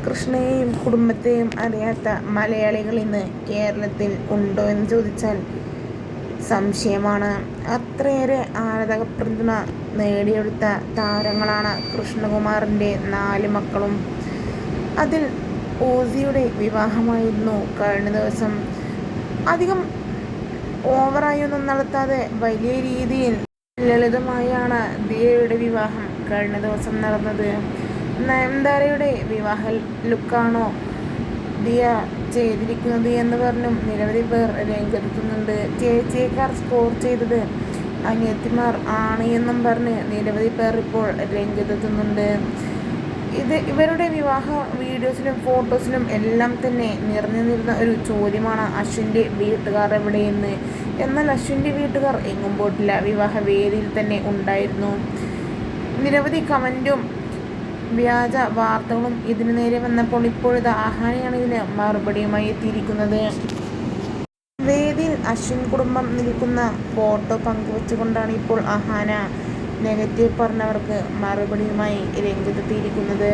കൃഷ്ണയെയും കുടുംബത്തെയും അറിയാത്ത മലയാളികൾ ഇന്ന് കേരളത്തിൽ ഉണ്ടോ എന്ന് ചോദിച്ചാൽ സംശയമാണ്. അത്രയേറെ ആരാധക പിന്തുണ നേടിയെടുത്ത താരങ്ങളാണ് കൃഷ്ണകുമാറിൻ്റെ 4 മക്കളും. അതിൽ ഓസിയുടെ വിവാഹമായിരുന്നു കഴിഞ്ഞ ദിവസം. അധികം ഓവറായൊന്നും നടത്താതെ വലിയ രീതിയിൽ ലളിതമായാണ് ദിയയുടെ വിവാഹം കഴിഞ്ഞ ദിവസം നടന്നത്. നയൻതാരയുടെ വിവാഹ ലുക്കാണോ ദിയ ചെയ്തിരിക്കുന്നത് എന്ന് പറഞ്ഞും നിരവധി പേർ രംഗത്തെത്തുന്നുണ്ട്. ചേച്ചിയേക്കാൾ സ്കോർ ചെയ്തത് അനിയത്തിമാർ ആണ് എന്നും പറഞ്ഞ് നിരവധി പേർ ഇപ്പോൾ രംഗത്തെത്തുന്നുണ്ട്. ഇവരുടെ വിവാഹ വീഡിയോസിലും ഫോട്ടോസിലും എല്ലാം തന്നെ നിറഞ്ഞു നിന്ന ഒരു ചോദ്യമാണ് അശ്വിൻ്റെ വീട്ടുകാർ എവിടെയെന്ന്. എന്നാൽ അശ്വിൻ്റെ വീട്ടുകാർ എങ്ങും പോയിട്ടില്ല, വിവാഹ വേദിയിൽ തന്നെ ഉണ്ടായിരുന്നു. നിരവധി കമൻറ്റും വ്യാജ വാർത്തകളും ഇതിനു നേരെ വന്നപ്പോൾ ഇപ്പോഴത്തെ അഹാനയാണ് ഇതിന് മറുപടിയുമായി എത്തിയിരിക്കുന്നത്. വേദിയിൽ അശ്വിൻ കുടുംബം നിൽക്കുന്ന ഫോട്ടോ പങ്കുവച്ചുകൊണ്ടാണ് ഇപ്പോൾ അഹാന നെഗറ്റീവ് പറഞ്ഞവർക്ക് മറുപടിയുമായി രംഗത്തെത്തിയിരിക്കുന്നത്.